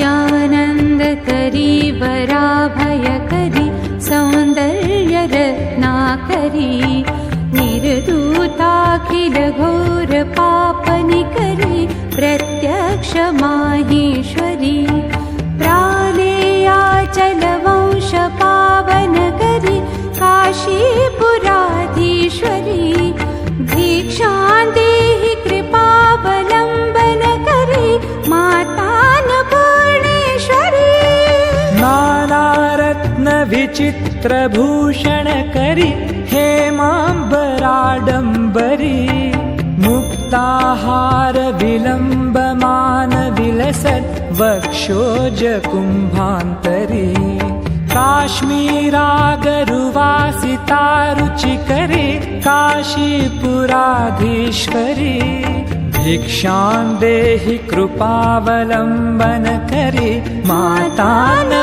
नित्यानन्दकरी वराभयकरी सौन्दर्यरत्नाकरी निर्दूताखिल घोर पापनिकरी प्रत्यक्ष माहेश्वरी प्रालेयाचलवंश पावनकरी काशीपुराधीश्वरी भिक्षां देहि कृपावलम्बनकरी मातान्नपूर्णेश्वरी नानारत्न विचित्रभूषणकरी हेमाम्बराडम्बरी मुक्ताहार विलम्बमान विलसत् वक्षोजकुम्भान्तरी काश्मीरागरुवासितारुचिकरी काशीपुराधीश्वरी भिक्षां देहि कृपावलम्बनकरी मातान्नपूर्णेश्वरी